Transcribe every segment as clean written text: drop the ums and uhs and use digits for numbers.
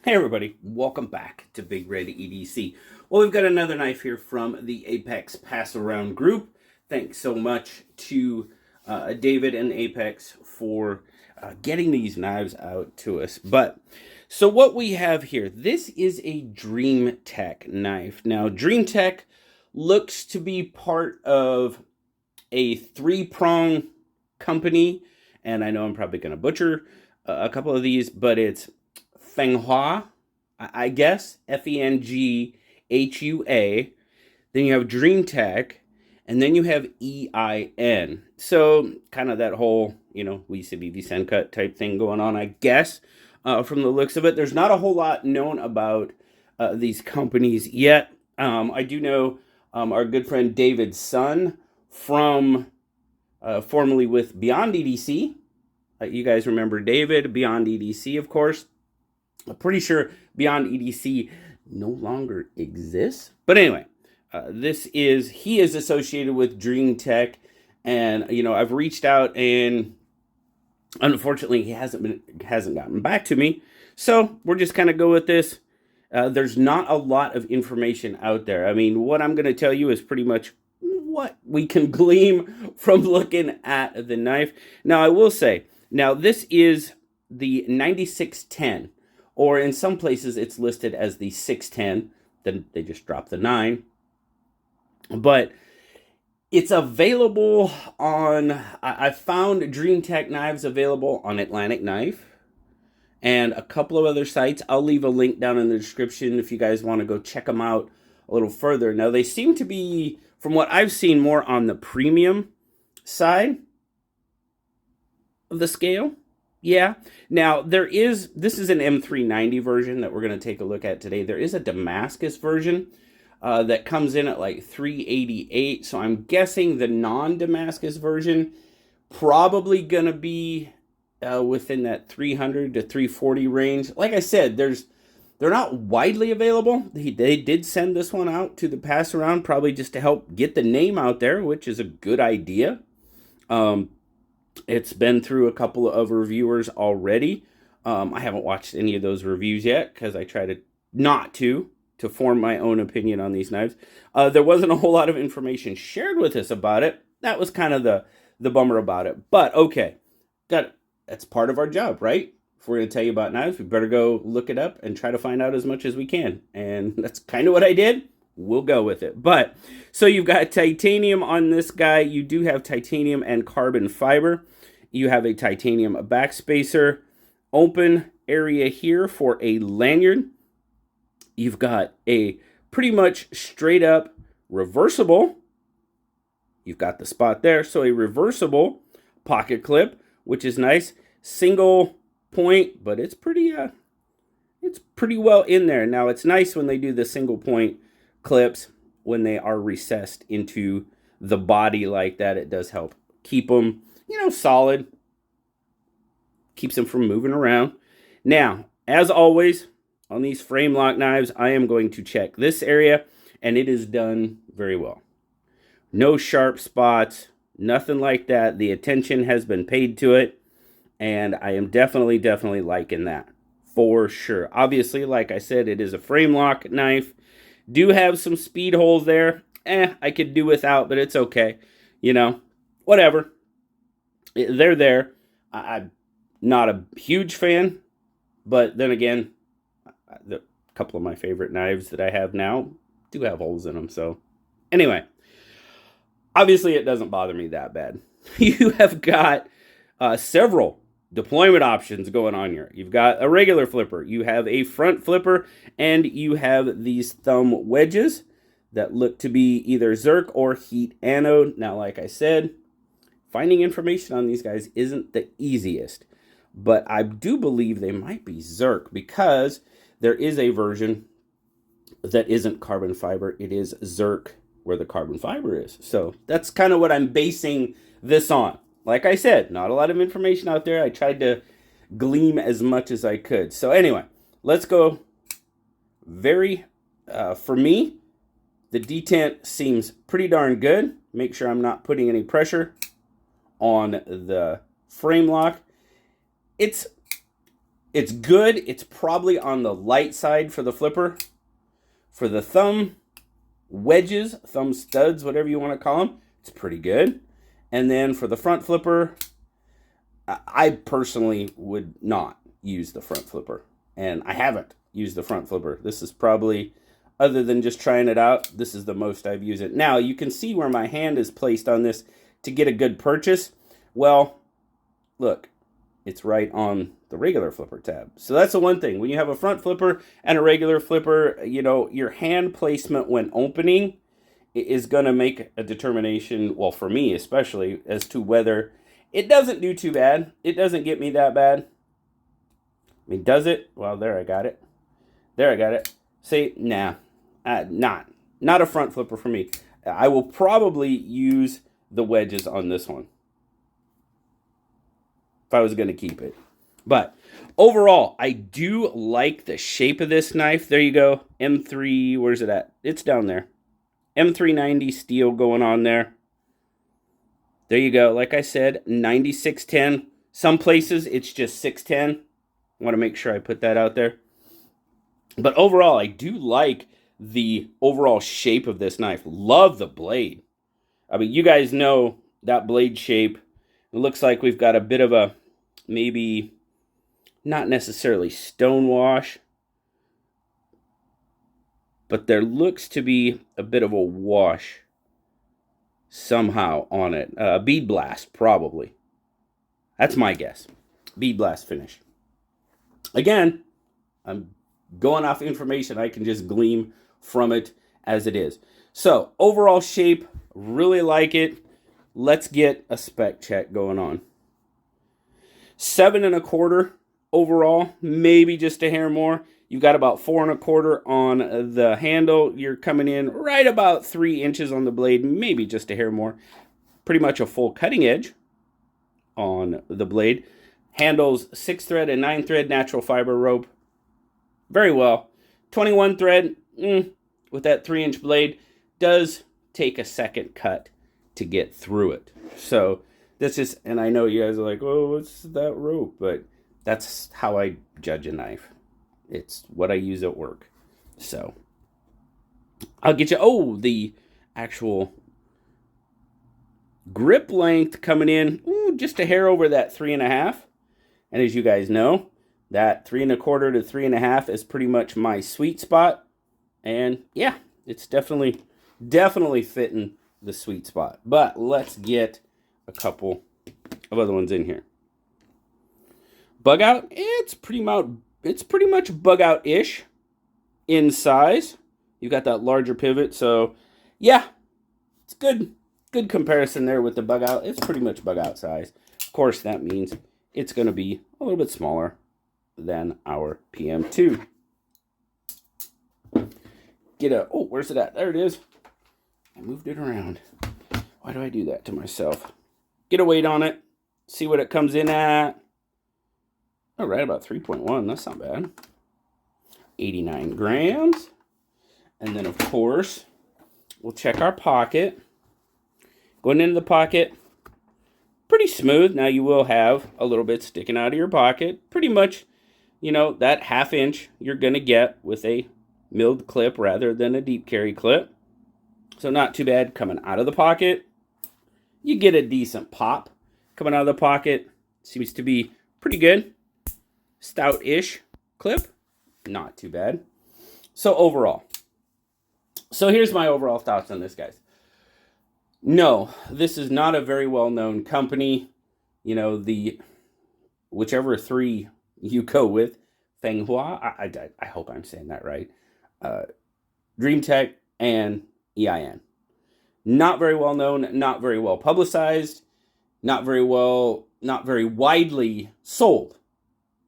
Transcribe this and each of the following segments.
Hey everybody, welcome back to BigRedEDC. Well, we've got another knife here from the Apex Pass Around group. Thanks so much to David and Apex for getting these knives out to us. So what we have here, this is a DreamTech knife. Now, DreamTech looks to be part of a three-prong company, and I know I'm probably going to butcher a couple of these, but it's Fenghua, I guess, Fenghua. Then you have DreamTech, and then you have EIN. So kind of that whole, we Civi Sencut type thing going on, I guess, from the looks of it. There's not a whole lot known about these companies yet. I do know our good friend David's son from formerly with Beyond EDC. You guys remember David, Beyond EDC, of course. I'm pretty sure Beyond EDC no longer exists. But anyway, he is associated with DreamTech. And, I've reached out and unfortunately he hasn't gotten back to me. So we're just kind of go with this. There's not a lot of information out there. I mean, what I'm going to tell you is pretty much what we can glean from looking at the knife. Now, I will say, this is the 9610. Or in some places, it's listed as the 610. Then they just dropped the 9. But it's available on... I found DreamTech knives available on Atlantic Knife and a couple of other sites. I'll leave a link down in the description if you guys want to go check them out a little further. Now, they seem to be, from what I've seen, more on the premium side of the scale. Yeah. Now, this is an M390 version that we're going to take a look at today. There is a Damascus version that comes in at like $388. So I'm guessing the non-Damascus version probably going to be within that $300 to $340 range. Like I said, they're not widely available. They did send this one out to the pass around, probably just to help get the name out there, which is a good idea. It's been through a couple of reviewers already. I haven't watched any of those reviews yet because I try to form my own opinion on these knives. There wasn't a whole lot of information shared with us about it. That was kind of the bummer about it. But okay, that's part of our job, right? If we're going to tell you about knives, we better go look it up and try to find out as much as we can. And that's kind of what I did. We'll go with it. But so you've got titanium on this guy. You do have titanium and carbon fiber. You have a titanium backspacer, open area here for a lanyard. You've got a pretty much straight up reversible. You've got the spot there. So a reversible pocket clip, which is nice. Single point, but it's pretty well in there. Now it's nice when they do the single point clips when they are recessed into the body like that. It does help keep them, solid. Keeps them from moving around. Now, as always, on these frame lock knives, I am going to check this area, and it is done very well. No sharp spots, nothing like that. The attention has been paid to it, and I am definitely liking that for sure. Obviously, like I said, it is a frame lock knife. Do have some speed holes there. I could do without, but it's okay. Whatever. They're there. I'm not a huge fan, but then again, a couple of my favorite knives that I have now do have holes in them. So anyway, obviously it doesn't bother me that bad. You have got several deployment options going on here. You've got a regular flipper, you have a front flipper, and you have these thumb wedges that look to be either Zerk or heat anode. Now, like I said, finding information on these guys isn't the easiest, but I do believe they might be Zerk because there is a version that isn't carbon fiber. It is Zerk where the carbon fiber is. So that's kind of what I'm basing this on. Like I said, not a lot of information out there. I tried to glean as much as I could. So anyway, let's go. For me, the detent seems pretty darn good. Make sure I'm not putting any pressure on the frame lock. It's It's good. It's probably on the light side for the flipper. For the thumb wedges, thumb studs, whatever you want to call them, it's pretty good. And then for the front flipper, I personally would not use the front flipper. And I haven't used the front flipper. This is probably, other than just trying it out, this is the most I've used it. Now, you can see where my hand is placed on this to get a good purchase. Well, look, it's right on the regular flipper tab. So that's the one thing. When you have a front flipper and a regular flipper, you know, your hand placement when opening is going to make a determination, well, for me especially, as to whether it doesn't do too bad. It doesn't get me that bad. I mean, does it? Well, there, I got it. There, I got it. Say, nah, not a front flipper for me. I will probably use the wedges on this one if I was going to keep it. But overall, I do like the shape of this knife. There you go. M3, where's it at? It's down there. M390 steel going on there. There you go. Like I said, 9610. Some places it's just 610. I want to make sure I put that out there. But overall, I do like the overall shape of this knife. Love the blade. I mean, you guys know that blade shape. It looks like we've got a bit of a, maybe not necessarily stonewash, but there looks to be a bit of a wash somehow on it. Bead blast, probably. That's my guess. Bead blast finish. Again, I'm going off information I can just glean from it as it is. So, overall shape, really like it. Let's get a spec check going on. 7 1/4 overall, maybe just a hair more. You've got about 4 1/4 on the handle. You're coming in right about 3 inches on the blade, maybe just a hair more. Pretty much a full cutting edge on the blade. Handles 6 thread and 9 thread natural fiber rope. Very well. 21 thread with that 3-inch blade does take a second cut to get through it. So this is, and I know you guys are like, oh, what's that rope? But that's how I judge a knife. It's what I use at work. So I'll get you, the actual grip length coming in, just a hair over that 3.5. And as you guys know, that 3 1/4 to 3.5 is pretty much my sweet spot. And yeah, it's definitely fitting the sweet spot. But let's get a couple of other ones in here. Bug out, it's pretty much bug out-ish in size. You got that larger pivot, so yeah, it's good comparison there with the bug out. It's pretty much bug out size. Of course, that means it's going to be a little bit smaller than our PM2. Where's it at? There it is. I moved it around. Why do I do that to myself? Get a weight on it. See what it comes in at. Oh, right about 3.1. That's not bad. 89 grams. And then, of course, we'll check our pocket. Going into the pocket, pretty smooth. Now, you will have a little bit sticking out of your pocket. Pretty much, that 1/2 inch you're going to get with a milled clip rather than a deep carry clip. So not too bad coming out of the pocket. You get a decent pop coming out of the pocket. Seems to be pretty good. Stout-ish clip. Not too bad. So overall. So here's my overall thoughts on this, guys. No, this is not a very well-known company. The whichever 3 you go with, Fenghua, I hope I'm saying that right. DreamTech and EIN. Not very well known, not very well publicized, not very widely sold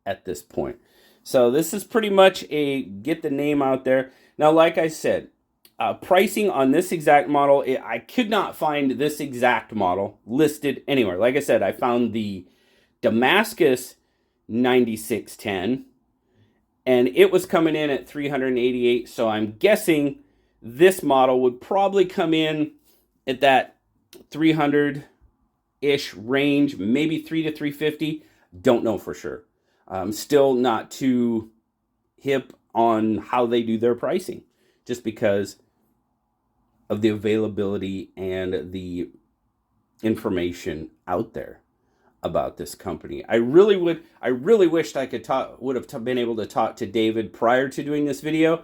at this point. So this is pretty much a get the name out there. Now, like I said, pricing on this exact model, I could not find this exact model listed anywhere. Like I said, I found the Damascus 9610, and it was coming in at $388. So I'm guessing this model would probably come in at that 300-ish range, maybe $300 to $350. Don't know for sure. I'm still not too hip on how they do their pricing, just because of the availability and the information out there about this company. I really wished I would have been able to talk to David prior to doing this video.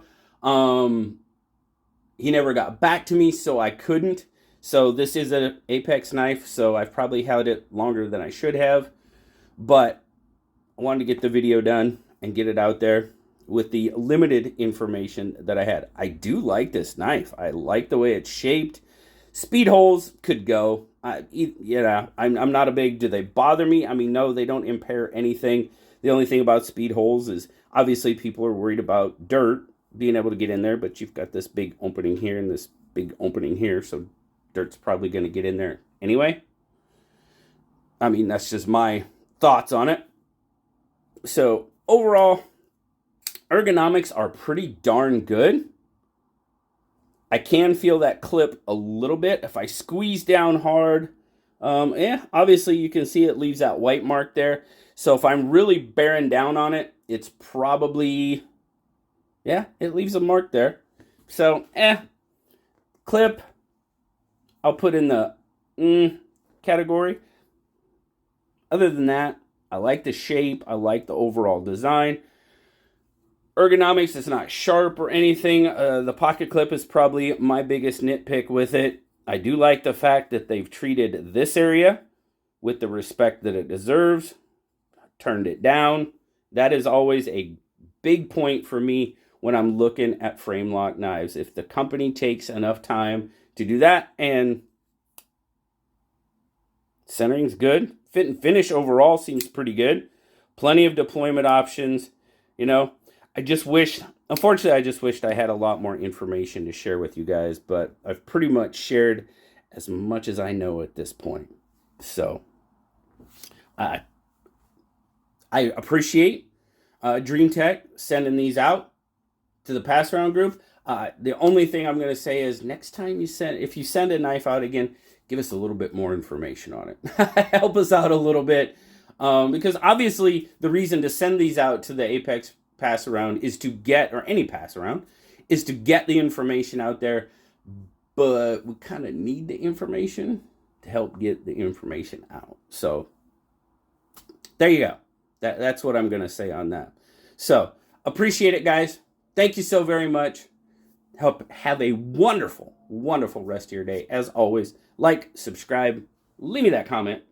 He never got back to me, so I couldn't. So this is an Apex knife, so I've probably held it longer than I should have. But I wanted to get the video done and get it out there with the limited information that I had. I do like this knife. I like the way it's shaped. Speed holes could go. I'm not a big, do they bother me? I mean, no, they don't impair anything. The only thing about speed holes is obviously people are worried about dirt being able to get in there, but you've got this big opening here and this big opening here, so dirt's probably going to get in there anyway. I mean, that's just my thoughts on it. So overall, ergonomics are pretty darn good. I can feel that clip a little bit if I squeeze down hard. Obviously you can see it leaves that white mark there. So if I'm really bearing down on it, it's probably, yeah, it leaves a mark there. So, clip, I'll put in the category. Other than that, I like the shape. I like the overall design. Ergonomics is not sharp or anything. The pocket clip is probably my biggest nitpick with it. I do like the fact that they've treated this area with the respect that it deserves. Turned it down. That is always a big point for me when I'm looking at frame lock knives. If the company takes enough time to do that, and centering's good. Fit and finish overall seems pretty good. Plenty of deployment options, you know. Unfortunately, I just wished I had a lot more information to share with you guys, but I've pretty much shared as much as I know at this point. So, I appreciate DreamTech sending these out to the pass around group. The only thing I'm going to say is next time if you send a knife out again, give us a little bit more information on it. Help us out a little bit, because obviously the reason to send these out to the Apex pass around is to get, or any pass around, is to get the information out there, but we kind of need the information to help get the information out. So there you go. That's what I'm going to say on that. So appreciate it, guys. Thank you so very much. Have a wonderful, wonderful rest of your day. As always, like, subscribe, leave me that comment.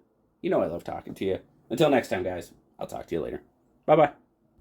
You know I love talking to you. Until next time, guys, I'll talk to you later. Bye-bye.